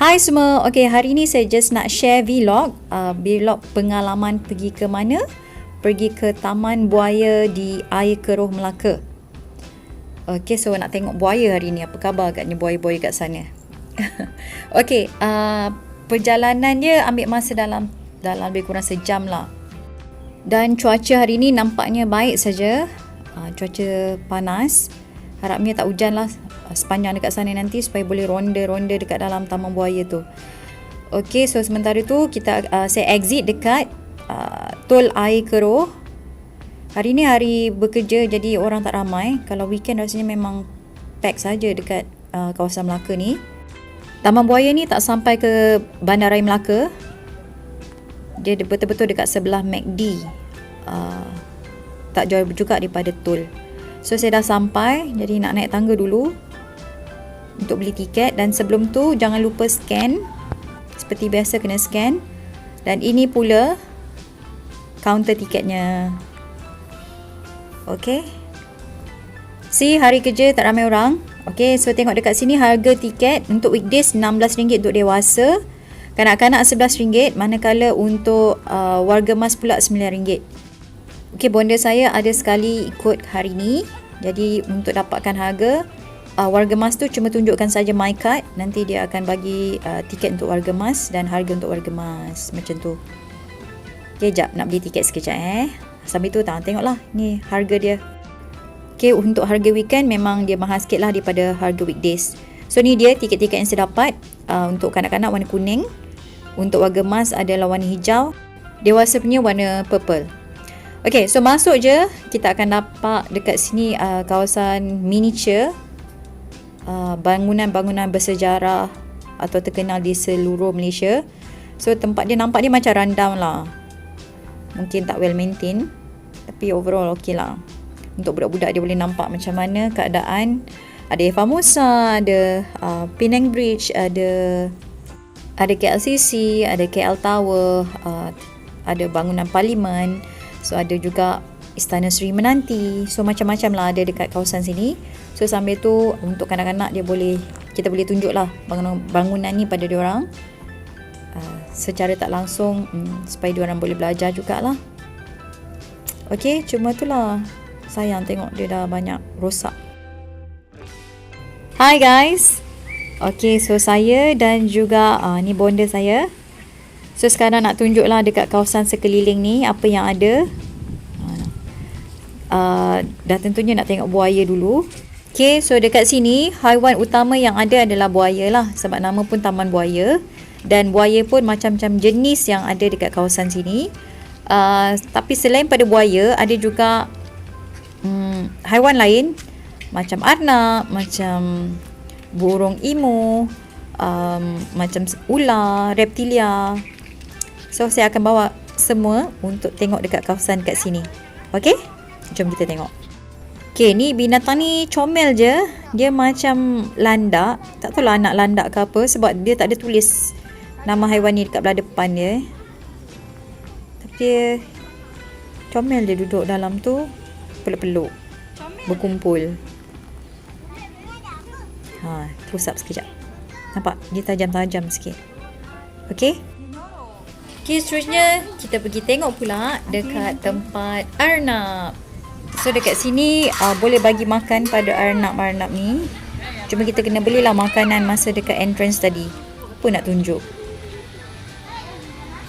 Hai semua, okay, hari ni saya just nak share vlog vlog pengalaman pergi ke mana? Pergi ke Taman Buaya di Air Keroh, Melaka. Okay, so nak tengok buaya hari ni. Apa khabar agaknya buaya-buaya kat sana? Okay, perjalanan dia ambil masa dalam lebih kurang sejam lah. Dan cuaca hari ni nampaknya baik saja. Cuaca panas. Harapnya tak hujan lah sepanjang dekat sana nanti supaya boleh ronda-ronda dekat dalam Taman Buaya tu. Okay, so sementara tu saya exit dekat Tol Air Keroh. Hari ni hari bekerja jadi orang tak ramai. Kalau weekend rasanya memang pack saja dekat kawasan Melaka ni. Taman Buaya ni tak sampai ke Bandaraya Melaka. Dia betul-betul dekat sebelah McD. Tak jauh juga daripada tol. So saya dah sampai, jadi nak naik tangga dulu untuk beli tiket. Dan sebelum tu jangan lupa scan. Seperti biasa kena scan. Dan ini pula kaunter tiketnya. Okay, see, hari kerja tak ramai orang. Okay, so tengok dekat sini harga tiket untuk weekdays RM16 untuk dewasa, kanak-kanak RM11, manakala untuk warga mas pula RM9. Okay, bonda saya ada sekali ikut hari ni. Jadi untuk dapatkan harga, warga mas tu cuma tunjukkan saja my card. Nanti dia akan bagi tiket untuk warga mas dan harga untuk warga mas. Macam tu. Okay, jap nak beli tiket sekejap Sambil tu tengoklah ni harga dia. Okay, untuk harga weekend memang dia mahal sikit lah daripada harga weekdays. So ni dia tiket-tiket yang saya dapat. Untuk kanak-kanak warna kuning. Untuk warga mas adalah warna hijau. Dewasa punya warna purple. Okay, so masuk je, kita akan dapat dekat sini kawasan miniature, bangunan-bangunan bersejarah atau terkenal di seluruh Malaysia. So tempat dia nampak dia macam rundown lah. Mungkin tak well maintain, tapi overall okey lah. Untuk budak-budak dia boleh nampak macam mana keadaan. Ada Famosa, ada Penang Bridge, ada KLCC, ada KL Tower, ada bangunan Parlimen. So ada juga Istana Seri Menanti. So macam-macam lah ada dekat kawasan sini. So sambil tu untuk kanak-kanak kita boleh tunjuk lah bangunan ni pada diorang secara tak langsung, supaya diorang boleh belajar jugalah. Okay, cuma tu lah, sayang tengok dia dah banyak rosak. Hi guys. Okay, so saya dan juga ni bonda saya. So sekarang nak tunjuklah dekat kawasan sekeliling ni apa yang ada. Dah tentunya nak tengok buaya dulu. Okay, so dekat sini haiwan utama yang ada adalah buaya lah. Sebab nama pun Taman Buaya. Dan buaya pun macam-macam jenis yang ada dekat kawasan sini. Tapi selain pada buaya, ada juga haiwan lain. Macam arnab, macam burung emu, macam ular, reptilia. So saya akan bawa semua untuk tengok dekat kawasan dekat sini. Okay, jom kita tengok. Okay, ni binatang ni comel je. Dia macam landak. Tak tahu lah anak landak ke apa, sebab dia tak ada tulis nama haiwan ni dekat belah depan dia. Tapi dia comel je duduk dalam tu, peluk-peluk, berkumpul. Close up sekejap. Nampak? Dia tajam-tajam sikit. Okay. Okay, seterusnya kita pergi tengok pula dekat tempat arnab. So dekat sini boleh bagi makan pada arnab-arnab ni. Cuma kita kena belilah makanan masa dekat entrance tadi. Apa nak tunjuk.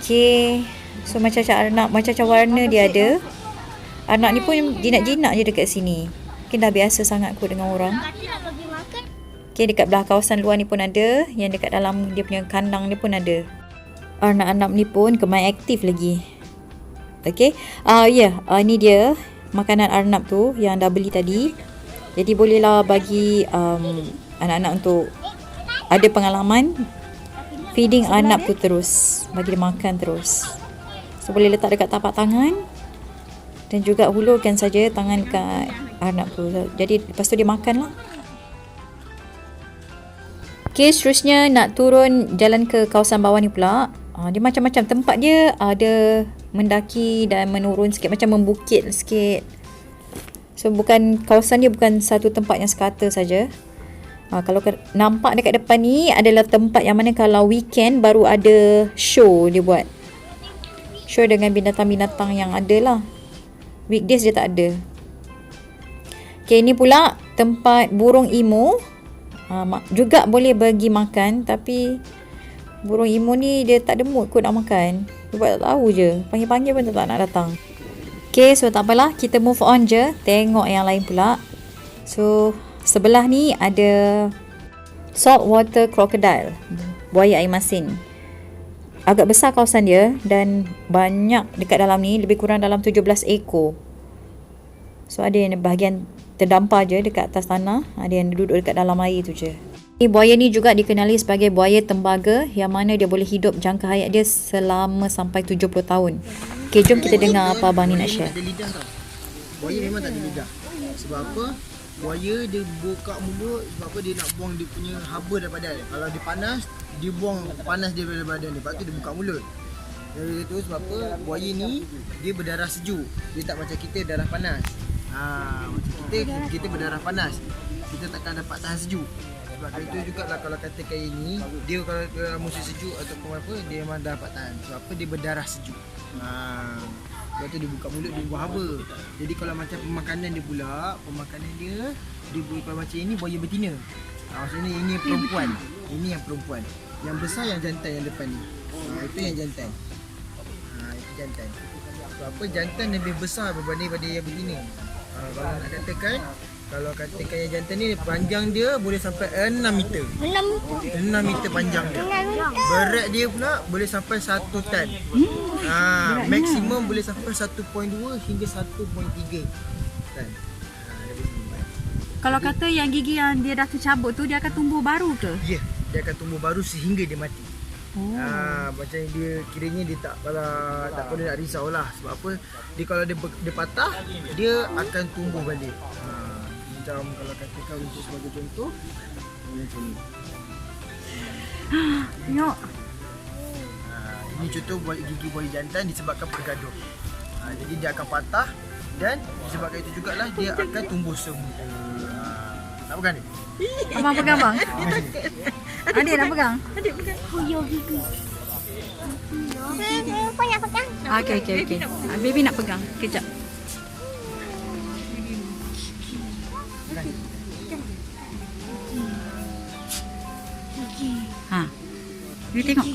Okay, so macam-macam arnab, macam-macam warna dia ada. Arnab ni pun jinak-jinak je dekat sini. Mungkin dah biasa sangat kot dengan orang. Okay, dekat belah kawasan luar ni pun ada. Yang dekat dalam dia punya kandang ni pun ada. Arnab-arnab ni pun kemain aktif lagi. Okay, ni dia makanan arnab tu yang dah beli tadi. Jadi bolehlah bagi anak-anak untuk ada pengalaman feeding arnab tu terus. Bagi dia makan terus. So boleh letak dekat tapak tangan. Dan juga hulurkan saja tangan dekat arnab tu. Jadi lepas tu dia makan lah. Okay, seterusnya nak turun jalan ke kawasan bawah ni pula. Dia macam-macam tempat dia, ada mendaki dan menurun sikit, macam membukit sikit. So kawasan dia bukan satu tempat yang sekata saja. Kalau nampak dekat depan ni adalah tempat yang mana kalau weekend baru ada show dia buat. Show dengan binatang-binatang yang ada lah. Weekdays dia tak ada. Okay, ini pula tempat burung emu. Juga boleh bagi makan, tapi burung emu ni dia tak ada mood kot nak makan. Dia tak tahu je. Panggil-panggil pun tak nak datang. Okay, so tak apalah. Kita move on je. Tengok yang lain pula. So, sebelah ni ada saltwater crocodile. Buaya air masin. Agak besar kawasan dia dan banyak dekat dalam ni. Lebih kurang dalam 17 ekor. So, ada yang bahagian terdampar je dekat atas tanah. Ada yang duduk dekat dalam air tu je. Buaya ni juga dikenali sebagai buaya tembaga yang mana dia boleh hidup jangka hayat dia selama sampai 70 tahun. Okay, jom kita dengar apa abang ni nak share. Tak ada lidah tau. Buaya memang tak ada lidah. Sebab apa? Buaya dia buka mulut sebab apa dia nak buang dia punya haba daripada badan. Kalau dia panas, dia buang panas dia daripada badan dia. Lepas tu dia buka mulut. Dari itu sebab apa? Buaya ni dia berdarah sejuk. Dia tak macam kita darah panas. Macam kita berdarah panas. Kita takkan dapat tahan sejuk. Sebab itu jugalah kalau katakan ini dia kalau musim sejuk ataupun apa dia memang dapat tahan. Sebab apa dia berdarah sejuk. Lepas tu dia buka mulut dia buang haba. Jadi kalau macam pemakanan dia pula, pemakanan dia kalau macam ini buaya betina. Maksudnya ini perempuan. Ini yang perempuan. Yang besar yang jantan yang depan ni. Itu yang jantan. Itu jantan. Sebab apa jantan lebih besar berbanding pada yang betina. Kalau nak katakan yang jantan ni panjang dia boleh sampai 6 meter. 6 meter panjang dia. Berat dia pula boleh sampai 1 tan. Maksimum boleh sampai 1.2 hingga 1.3 tan. Kalau kata yang gigi yang dia dah tercabut tu dia akan tumbuh baru ke? Ya, dia akan tumbuh baru sehingga dia mati. Macam dia kiranya dia tak perlu nak risaulah. Sebab apa? Dia kalau dia patah, dia akan tumbuh balik. Macam kalau katakan untuk sebagai contoh macam ni. Tengok. Ini contoh gigi buaya jantan disebabkan bergaduh. Jadi dia akan patah dan disebabkan itu jugalah dia akan tumbuh semula. Nak pegang ni? Abang pegang bang. Adik nak pegang? Adik pegang. Oh, yo gigi. Kau nak pegang? Okey. Baby nak pegang. Kejap. You tengok.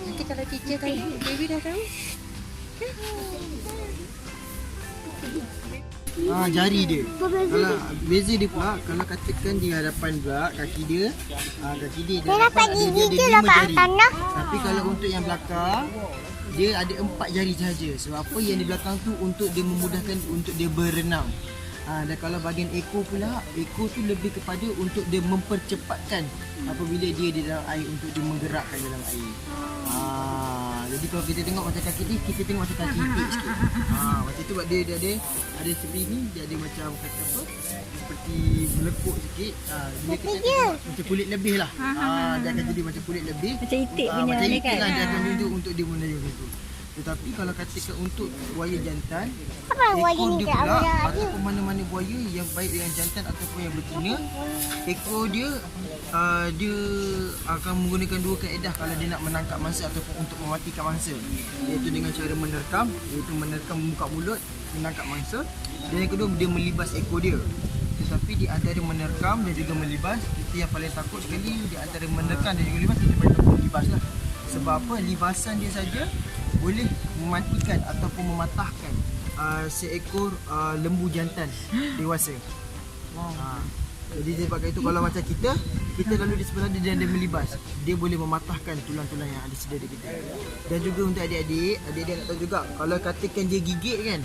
Nanti kalau teacher tanya, baby dah tahu. Jari dia. Kalau beza dia pula, kalau katakan di hadapan pula kaki dia dia dapat ada 5 jari. Tapi kalau untuk yang belakang dia ada 4 jari sahaja. Sebab apa yang di belakang tu untuk dia memudahkan untuk dia berenang. Dan kalau bahagian ekor pula, ekor tu lebih kepada untuk dia mempercepatkan apabila dia di dalam air untuk dia menggerakkan dalam air. Jadi kalau kita tengok macam kaki dia, kita tengok macam kaki ipik sikit. Macam tu buat dia ada tepi ni, dia ada macam kata apa? Seperti melekuk sikit. Bila kita tengok macam kulit lebih lah. Dia akan jadi macam kulit lebih. Macam itik punya macam ni itik kan. lah dia akan tunjuk untuk dia menunjuk itu. Tetapi kalau katakan untuk buaya jantan, ekor dia pula ataupun mana-mana buaya yang baik dengan jantan ataupun yang betina, ekor dia dia akan menggunakan 2 kaedah kalau dia nak menangkap mangsa ataupun untuk mematikan mangsa, iaitu dengan cara menerkam, iaitu menerkam membuka mulut menangkap mangsa, dan yang kedua dia melibas ekor dia. Tetapi di antara menerkam dan juga melibas, kita yang paling takut sekali di antara menerkam dan juga libas, kita paling takut libas lah. Sebab apa? Libasan dia saja boleh mematikan ataupun mematahkan seekor lembu jantan dewasa. Jadi sebabkan itu kalau macam kita lalu di sebelah dia dan dia melibas, dia boleh mematahkan tulang-tulang yang ada sedia di kita. Dan juga untuk adik-adik nak tahu juga, kalau katakan dia gigit kan,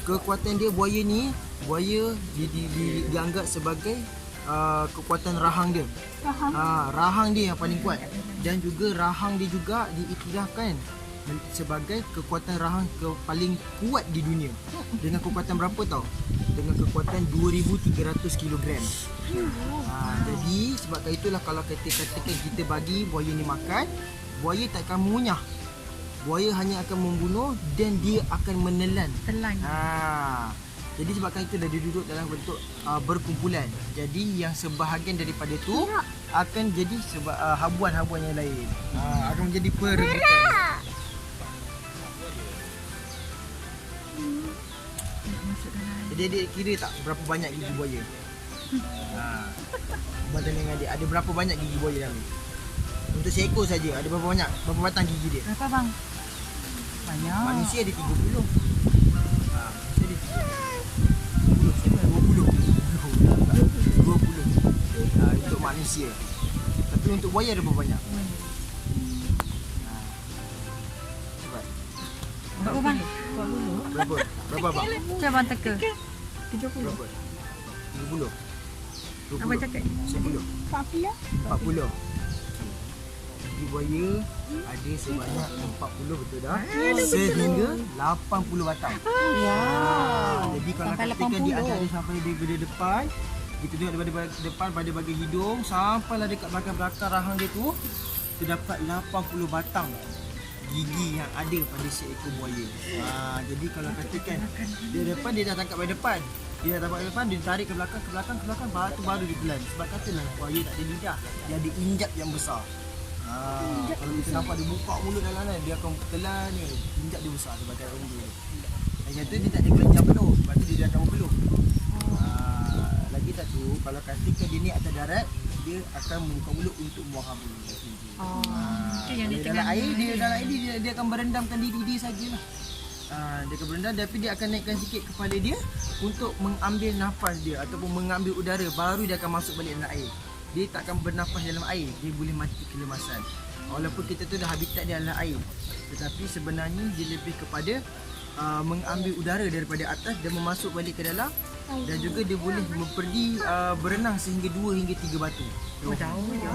kekuatan dia buaya ni, dianggap sebagai kekuatan rahang dia. Rahang dia yang paling kuat. Dan juga rahang dia juga diiktirafkan sebagai kekuatan rahang paling kuat di dunia. Dengan kekuatan berapa tau? Dengan kekuatan 2,300 kg. Jadi sebabkan itulah kalau katakan kita bagi buaya ni makan, buaya tak akan mengunyah. Buaya hanya akan membunuh dan dia akan menelan. Telan. Jadi sebabkan itu dia duduk dalam bentuk berkumpulan. Jadi yang sebahagian daripada tu akan jadi habuan-habuan yang lain. Akan menjadi perebutan. Jadi adik kira tak berapa banyak gigi buaya? Abang tanya dengan adik, ada berapa banyak gigi buaya dalam ni? Untuk seekor saja ada berapa banyak? Berapa batang gigi dia? Berapa bang? Banyak. Manusia ada 30. Manusia ada 30. 20. Untuk manusia. Tapi untuk buaya ada berapa banyak? Cepat. Berapa bang? Berapa? Berapa bang? Macam bang teka. Berapa? 30. 20. Abang cakap. 10. 40. 40. Gigi buaya ada sebanyak 40, betul dah? Sehingga 80 batang. Jadi kalau Sampai katakan di 80. antara sampai daripada depan, kita tengok daripada depan pada bahagian hidung sampailah dekat belakang rahang dia tu, terdapat 80 batang gigi yang ada pada seekor buaya. Jadi kalau katakan dia depan, dia dah tangkap pada depan. Dia dah tangkap pada depan, dia tarik ke belakang, baru dia telan. Sebab katalah buaya tak ada lidah, dia ada injap yang besar. Kalau kita nampak dia buka mulut dalam kan, dia akan telan ni, injap dia besar sebagai orang dulu. Lagi satu dia tak ada kelenjar penuh, sebab tu dia dah akan berpeluh. Lagi satu, kalau katakan dia ni atas darat, dia akan membuka mulut untuk buang haba. Itu yang dia Dalam air, dia akan berendamkan diri dia sajalah. Dia akan berendam, tapi dia akan naikkan sikit kepala dia untuk mengambil nafas dia ataupun mengambil udara, baru dia akan masuk balik dalam air. Dia tak akan bernafas dalam air, dia boleh mati kelemasan. Walaupun kita tu dah habitat dia dalam air, tetapi sebenarnya dia lebih kepada mengambil udara daripada atas dan memasuk balik ke dalam, dan juga dia boleh pergi berenang sehingga 2 hingga 3 batu. Jauhnya.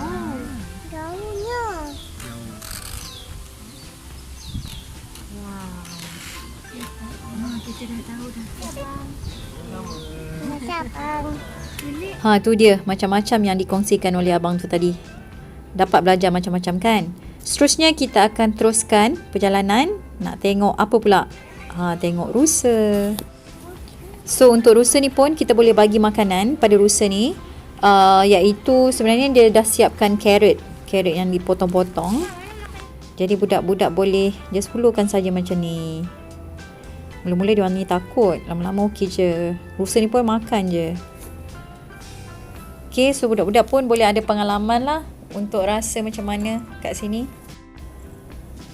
Kita dah tahu dah. Macam Tu dia macam-macam yang dikongsikan oleh abang tu tadi. Dapat belajar macam-macam kan. Seterusnya kita akan teruskan perjalanan. Nak tengok apa pula? Tengok rusa. So untuk rusa ni pun kita boleh bagi makanan pada rusa ni, iaitu sebenarnya dia dah siapkan carrot yang dipotong-potong. Jadi budak-budak boleh just hulurkan saja macam ni. Mula-mula dia orang ni takut, lama-lama okey je. Rusa ni pun makan je. Okay, so budak-budak pun boleh ada pengalaman lah untuk rasa macam mana kat sini.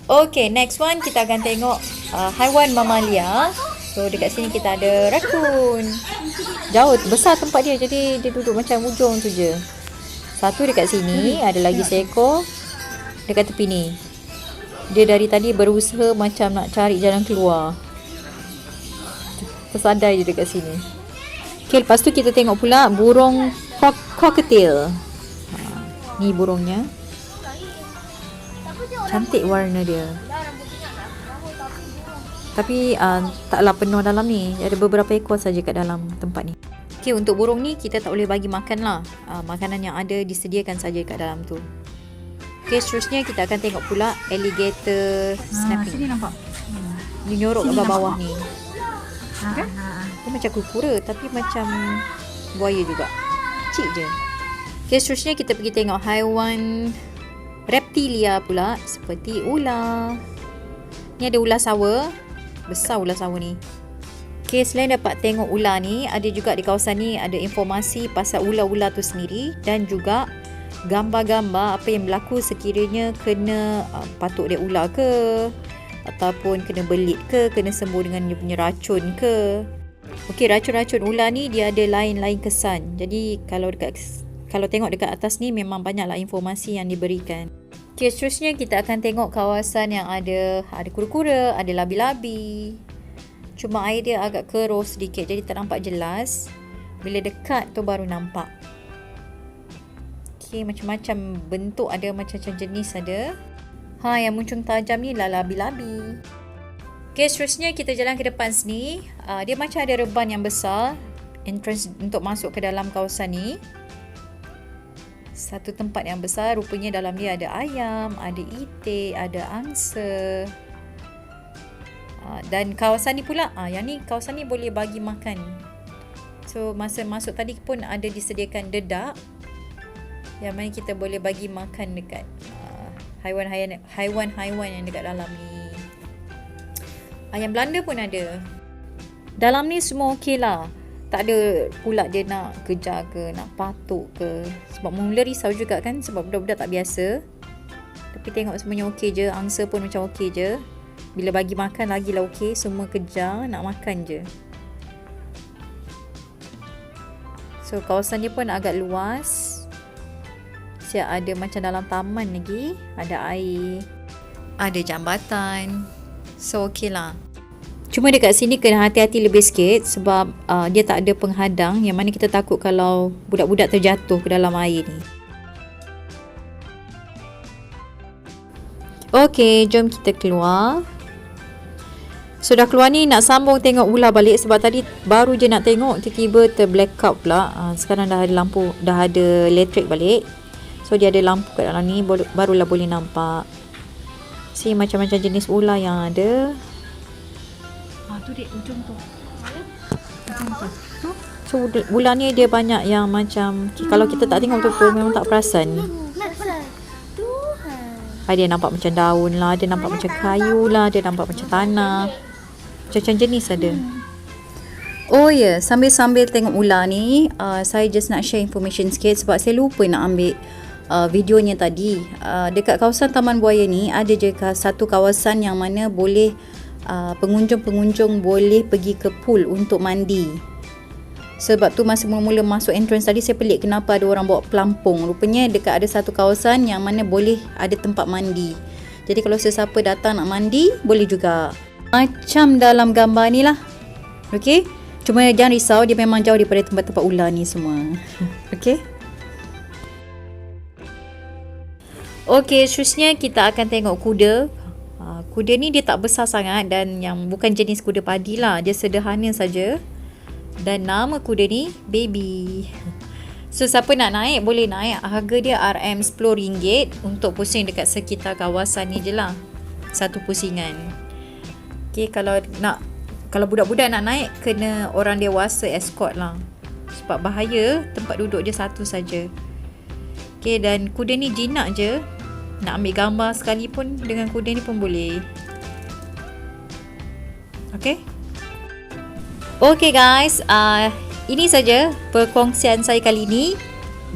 Okay, next one kita akan tengok haiwan mamalia. So dekat sini kita ada raccoon. Jauh, besar tempat dia, jadi dia duduk macam ujung tu je. Satu dekat sini, ada lagi seekor dekat tepi ni. Dia dari tadi berusaha macam nak cari jalan keluar. Tersadar je dekat sini. Okay, lepas tu kita tengok pula burung cockatiel. Ni burungnya. Cantik warna dia. Tapi taklah penuh dalam ni. Ada beberapa ekor saja kat dalam tempat ni. Okay, untuk burung ni kita tak boleh bagi makan lah. Makanan yang ada disediakan saja kat dalam tu. Okay, seterusnya kita akan tengok pula alligator snapping. Sini nampak. Dia nyorok ke bawah ni. Kan? Dia macam kura-kura tapi macam buaya juga. Kecil je. Okay, seterusnya kita pergi tengok haiwan reptilia pula, seperti ular. Ni ada ular sawa. Besar ular sawa ni. Okay, selain dapat tengok ular ni, ada juga di kawasan ni ada informasi pasal ular-ular tu sendiri, dan juga gambar-gambar apa yang berlaku sekiranya kena patuk dia ular ke, ataupun kena belit ke, kena sembuh dengan dia punya racun ke. Okey, racun-racun ular ni dia ada lain-lain kesan. Jadi kalau tengok dekat atas ni memang banyaklah informasi yang diberikan. Okey, seterusnya kita akan tengok kawasan yang ada kura-kura, ada labi-labi. Cuma air dia agak keruh sedikit, jadi tak nampak jelas. Bila dekat tu baru nampak. Okey, macam-macam bentuk ada, macam-macam jenis ada. Yang muncung tajam ni lah labi-labi. Okay, seterusnya kita jalan ke depan sini. Dia macam ada reban yang besar. Entrance untuk masuk ke dalam kawasan ni. Satu tempat yang besar. Rupanya dalam dia ada ayam, ada itik, ada angsa. Dan kawasan ni pula, yang ni kawasan ni boleh bagi makan. So masa masuk tadi pun ada disediakan dedak yang mana kita boleh bagi makan dekat haiwan-haiwan yang dekat dalam ni. Ayam Belanda pun ada. Dalam ni semua okey lah. Tak ada pula dia nak kejar ke, nak patuk ke. Sebab mula risau juga kan, sebab budak-budak tak biasa. Tapi tengok semuanya okey je. Angsa pun macam okey je. Bila bagi makan lagilah okey. Semua kejar nak makan je. So kawasan ni pun agak luas. Siap ada macam dalam taman lagi. Ada air, ada jambatan. So okey lah. Cuma dekat sini kena hati-hati lebih sikit. Sebab dia tak ada penghadang, yang mana kita takut kalau budak-budak terjatuh ke dalam air ni. Okey, jom kita keluar. So dah keluar ni nak sambung tengok ular balik. Sebab tadi baru je nak tengok, tiba-tiba ter-blackout pula. Sekarang dah ada lampu, dah ada elektrik balik. So dia ada lampu kat dalam ni, barulah boleh nampak. Si macam-macam jenis ular yang ada. Tu dek, ujung tu. So ular ni dia banyak yang macam, kalau kita tak tengok betul-betul memang tak perasan. Dia nampak macam daun lah, dia nampak macam kayu lah, dia nampak macam tanah. Macam-macam jenis ada. Oh ya, sambil-sambil tengok ular ni, saya just nak share information sikit sebab saya lupa nak ambil videonya tadi. Dekat kawasan Taman Buaya ni ada je satu kawasan yang mana boleh pengunjung-pengunjung boleh pergi ke pool untuk mandi. Sebab tu masa mula-mula masuk entrance tadi saya pelik kenapa ada orang bawa pelampung. Rupanya dekat ada satu kawasan yang mana boleh ada tempat mandi. Jadi kalau sesiapa datang nak mandi, boleh juga. Macam dalam gambar ni lah. Okay. Cuma jangan risau, dia memang jauh daripada tempat-tempat ular ni semua. Okay. Okay, seterusnya kita akan tengok kuda. Kuda ni dia tak besar sangat dan yang bukan jenis kuda padi lah. Dia sederhana saja. Dan nama kuda ni Baby. So siapa nak naik boleh naik. Harga dia RM10 untuk pusing dekat sekitar kawasan ni je lah. Satu pusingan. Okay, kalau budak-budak nak naik, kena orang dewasa escort lah. Sebab bahaya, tempat duduk dia satu saja. Okay, dan kuda ni jinak je. Nak ambil gambar sekalipun dengan kuda ni pun boleh. Okay. Okay guys, ini saja perkongsian saya kali ini.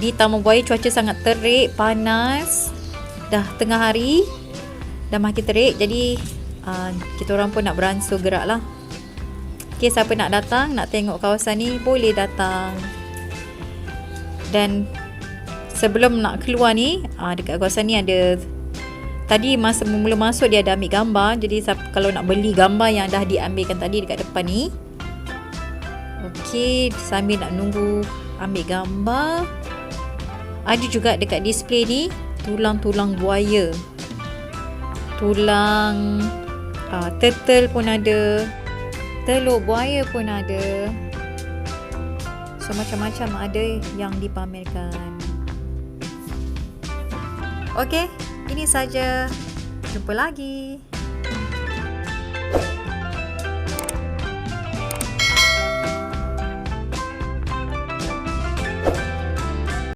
Di Taman Buaya cuaca sangat terik, panas. Dah tengah hari, dah makin terik. Jadi kita orang pun nak beransur gerak lah. Okay, siapa nak datang, nak tengok kawasan ni, boleh datang. Dan sebelum nak keluar ni, dekat kawasan ni ada, tadi masa mula masuk dia ada ambil gambar. Jadi kalau nak beli gambar yang dah diambilkan tadi dekat depan ni, okey, sambil nak nunggu ambil gambar, ada juga dekat display ni tulang-tulang buaya, tulang turtle pun ada, telur buaya pun ada. So macam-macam ada yang dipamerkan. Okey, ini saja. Jumpa lagi.